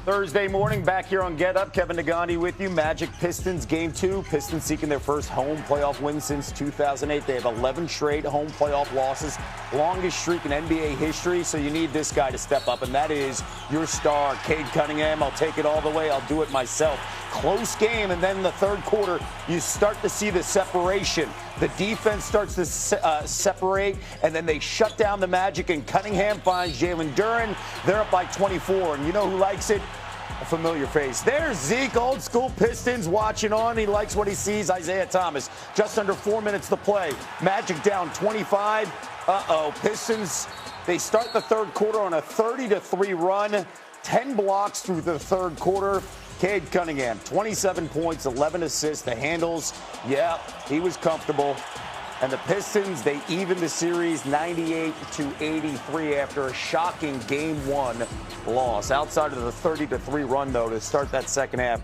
Thursday morning, back here on Get Up. Kevin Nagandi with you. Magic Pistons, Game 2. Pistons seeking their first home playoff win since 2008. They have 11 straight home playoff losses, longest streak in NBA history. So you need this guy to step up, and that is your star, Cade Cunningham. I'll take it all the way. I'll do it myself. Close game, and then in the third quarter, you start to see the separation. The defense starts to separate, and then they shut down the Magic, and Cunningham finds Jalen Duren. They're up by 24, and you know who likes it? A familiar face. There's Zeke, old school Pistons, watching on. He likes what he sees. Isaiah Thomas. Just under 4 minutes to play. Magic down 25. Pistons, they start the third quarter on a 30-3 run. 10 blocks through the third quarter. Cade Cunningham, 27 points, 11 assists. The handles, yeah, he was comfortable. And the Pistons, they evened the series 98-83 after a shocking Game 1 loss. Outside of the 30-3 run, though, to start that second half,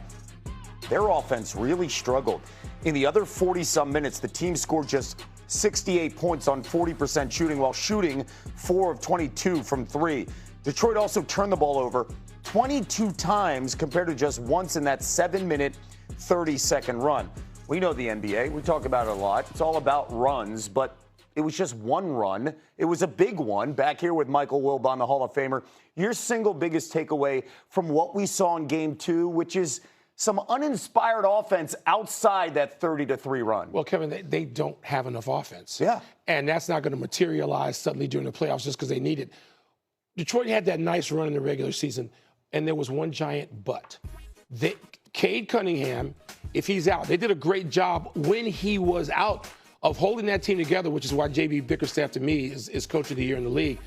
their offense really struggled. In the other 40-some minutes, the team scored just 68 points on 40% shooting, while shooting 4 of 22 from 3. Detroit also turned the ball over 22 times compared to just once in that 7-minute, 30-second run. We know the NBA. We talk about it a lot. It's all about runs, but it was just one run. It was a big one. Back here with Michael Wilbon, the Hall of Famer. Your single biggest takeaway from what we saw in Game 2, which is some uninspired offense outside that 30-3 run. Well, Kevin, they don't have enough offense. Yeah. And that's not going to materialize suddenly during the playoffs just because they need it. Detroit had that nice run in the regular season, and there was one giant but. Cade Cunningham, if he's out, they did a great job when he was out of holding that team together, which is why J.B. Bickerstaff, to me, is coach of the year in the league.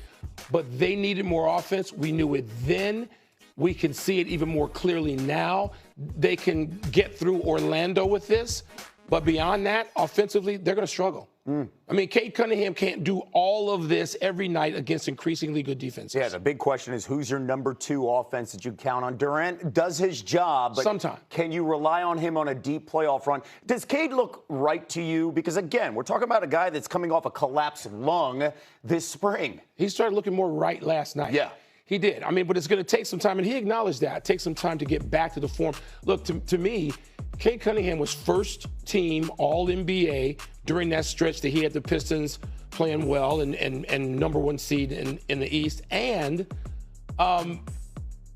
But they needed more offense. We knew it then. We can see it even more clearly now. They can get through Orlando with this. But beyond that, offensively, they're going to struggle. I mean, Cade Cunningham can't do all of this every night against increasingly good defenses. Yeah, the big question is, who's your number 2 offense that you count on? Durant does his job, but sometimes. Can you rely on him on a deep playoff run? Does Cade look right to you? Because, again, we're talking about a guy that's coming off a collapsed lung this spring. He started looking more right last night. Yeah. He did. I mean, but it's going to take some time, and he acknowledged that. It takes some time to get back to the form. Look, to me, Cade Cunningham was first team All-NBA during that stretch that he had the Pistons playing well and number 1 seed in the East. And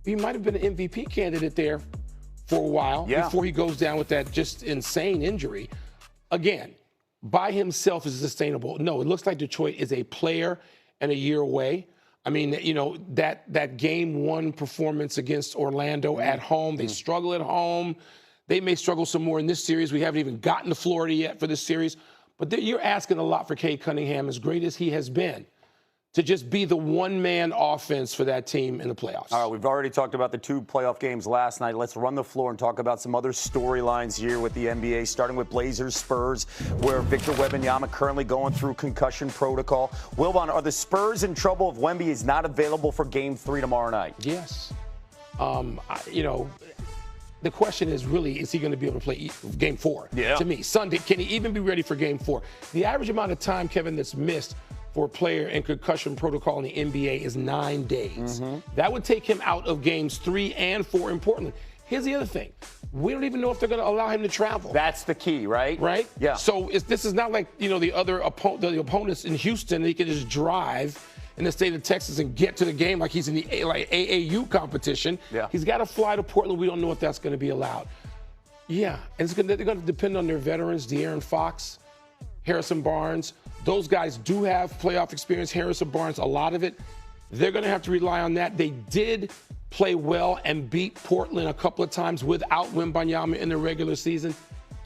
he might have been an MVP candidate there for a while before he goes down with that just insane injury. Again, by himself is sustainable. No, it looks like Detroit is a player and a year away. I mean, you know, that Game 1 performance against Orlando at home, they struggle at home. They may struggle some more in this series. We haven't even gotten to Florida yet for this series. But you're asking a lot for Cade Cunningham, as great as he has been, to just be the one-man offense for that team in the playoffs. All right, we've already talked about the 2 playoff games last night. Let's run the floor and talk about some other storylines here with the NBA, starting with Blazers-Spurs, where Victor Wembanyama currently going through concussion protocol. Wilbon, are the Spurs in trouble if Wemby is not available for Game 3 tomorrow night? Yes. The question is really, is he going to be able to play Game 4? Yeah. To me, Sunday, can he even be ready for Game 4? The average amount of time, Kevin, that's missed for a player in concussion protocol in the NBA is 9 days. That would take him out of Games 3 and 4 in Portland. Here's the other thing. We don't even know if they're going to allow him to travel. That's the key, right? Right? Yeah. So this is not like, the other the opponents in Houston. He can just drive in the state of Texas and get to the game like he's in the AAU competition. Yeah. He's got to fly to Portland. We don't know if that's going to be allowed. Yeah, and they're going to depend on their veterans, De'Aaron Fox, Harrison Barnes. Those guys do have playoff experience. Harrison Barnes, a lot of it. They're going to have to rely on that. They did play well and beat Portland a couple of times without Wembanyama in the regular season.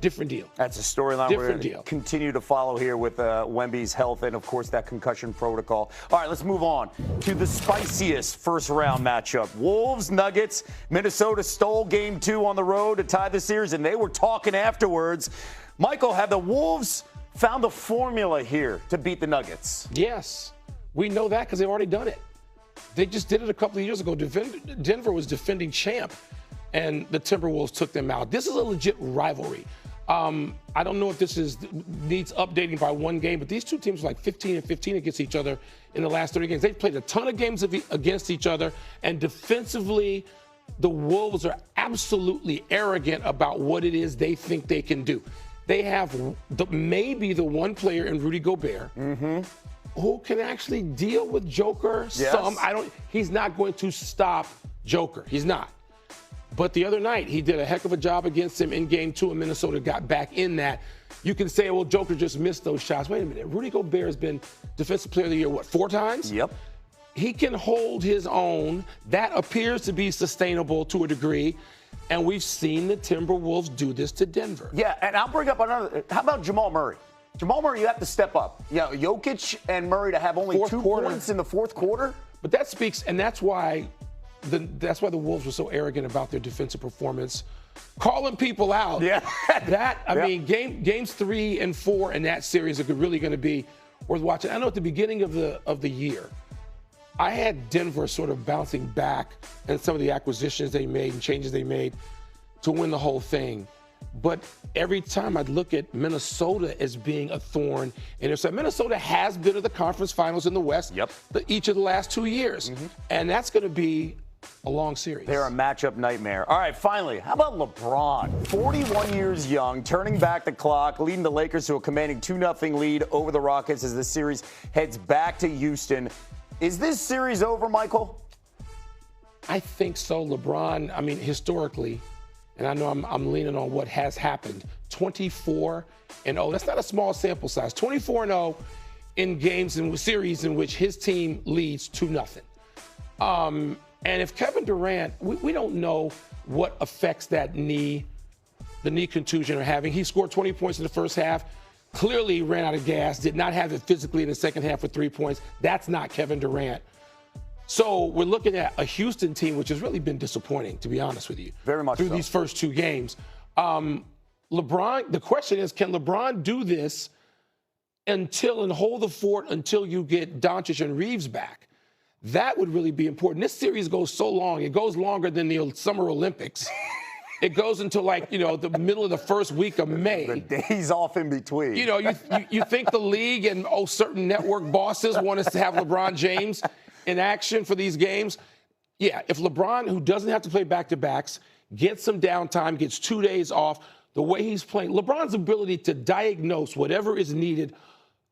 Different deal. That's a storyline we're going to continue to follow here with Wemby's health and, of course, that concussion protocol. All right, let's move on to the spiciest first-round matchup. Wolves, Nuggets. Minnesota stole Game 2 on the road to tie the series, and they were talking afterwards. Michael, have the Wolves found the formula here to beat the Nuggets? Yes. We know that because they've already done it. They just did it a couple of years ago. Denver was defending champ, and the Timberwolves took them out. This is a legit rivalry. I don't know if this needs updating by one game, but these two teams are like 15-15 against each other in the last 30 games. They've played a ton of games against each other, and defensively, the Wolves are absolutely arrogant about what it is they think they can do. They have maybe the one player in Rudy Gobert who can actually deal with Joker some. He's not going to stop Joker. He's not. But the other night, he did a heck of a job against him in Game 2, and Minnesota got back in that. You can say, well, Joker just missed those shots. Wait a minute. Rudy Gobert has been Defensive Player of the Year, what, 4 times? Yep. He can hold his own. That appears to be sustainable to a degree. And we've seen the Timberwolves do this to Denver. Yeah, and I'll bring up another. How about Jamal Murray? Jamal Murray, you have to step up. Jokic and Murray to have only 2 points in the fourth quarter. But that speaks, and that's why the Wolves were so arrogant about their defensive performance, calling people out. Yeah. I mean, games 3 and 4 in that series are really going to be worth watching. I know at the beginning of the year, I had Denver sort of bouncing back and some of the acquisitions they made and changes they made to win the whole thing. But every time I'd look at Minnesota as being a thorn in their side. Minnesota has been to the conference finals in the West each of the last 2 years. And that's going to be a long series. They're a matchup nightmare. All right, finally, how about LeBron? 41 years young, turning back the clock, leading the Lakers to a commanding 2-0 lead over the Rockets as the series heads back to Houston. Is this series over, Michael? I think so. LeBron, I mean, historically, and I know I'm leaning on what has happened, 24-0. That's not a small sample size. 24-0 in games and series in which his team leads 2-0. And if Kevin Durant, we don't know what affects that knee, the knee contusion are having. He scored 20 points in the first half. Clearly ran out of gas, did not have it physically in the second half for 3 points. That's not Kevin Durant. So we're looking at a Houston team, which has really been disappointing, to be honest with you. Very much through so. These first 2 games. LeBron, the question is, can LeBron do this and hold the fort until you get Doncic and Reeves back? That would really be important. This series goes so long. It goes longer than the Summer Olympics. It goes until the middle of the first week of May. The days off in between. You think the league and certain network bosses want us to have LeBron James in action for these games? Yeah, if LeBron, who doesn't have to play back-to-backs, gets some downtime, gets 2 days off, the way he's playing, LeBron's ability to diagnose whatever is needed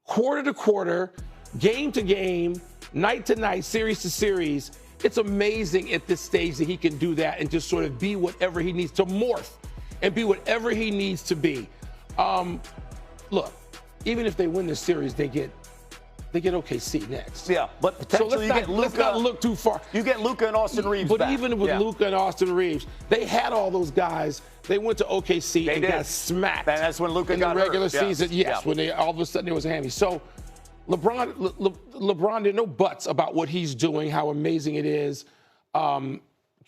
quarter to quarter, game to game, night to night, series to series, it's amazing at this stage that he can do that and just sort of be whatever he needs to morph and be whatever he needs to be. Look, even if they win this series, they get OKC next. Yeah, but potentially let's not look too far. You get Luka and Austin Reeves But back. even with Luka and Austin Reeves, they had all those guys. They went to OKC and got smacked. And that's when Luka got hurt. In the regular season, yes. When all of a sudden there was a hammy. So LeBron, there are no buts about what he's doing, how amazing it is. Can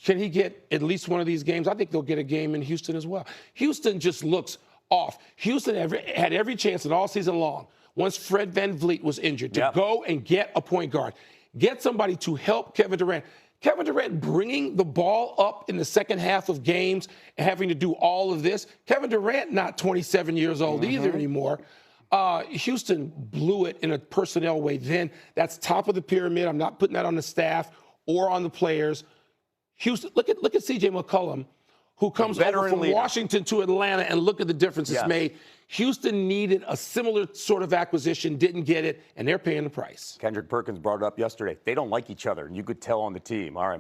he get at least one of these games? I think they'll get a game in Houston as well. Houston just looks off. Houston had every chance all season long, once Fred VanVleet was injured, to go and get a point guard, get somebody to help Kevin Durant. Kevin Durant bringing the ball up in the second half of games and having to do all of this. Kevin Durant, not 27 years old either anymore. Houston blew it in a personnel way then. That's top of the pyramid. I'm not putting that on the staff or on the players. Houston, look at C.J. McCollum, who comes over from Washington to Atlanta, and look at the difference it's made. Houston needed a similar sort of acquisition, didn't get it, and they're paying the price. Kendrick Perkins brought it up yesterday. They don't like each other, and you could tell on the team. All right.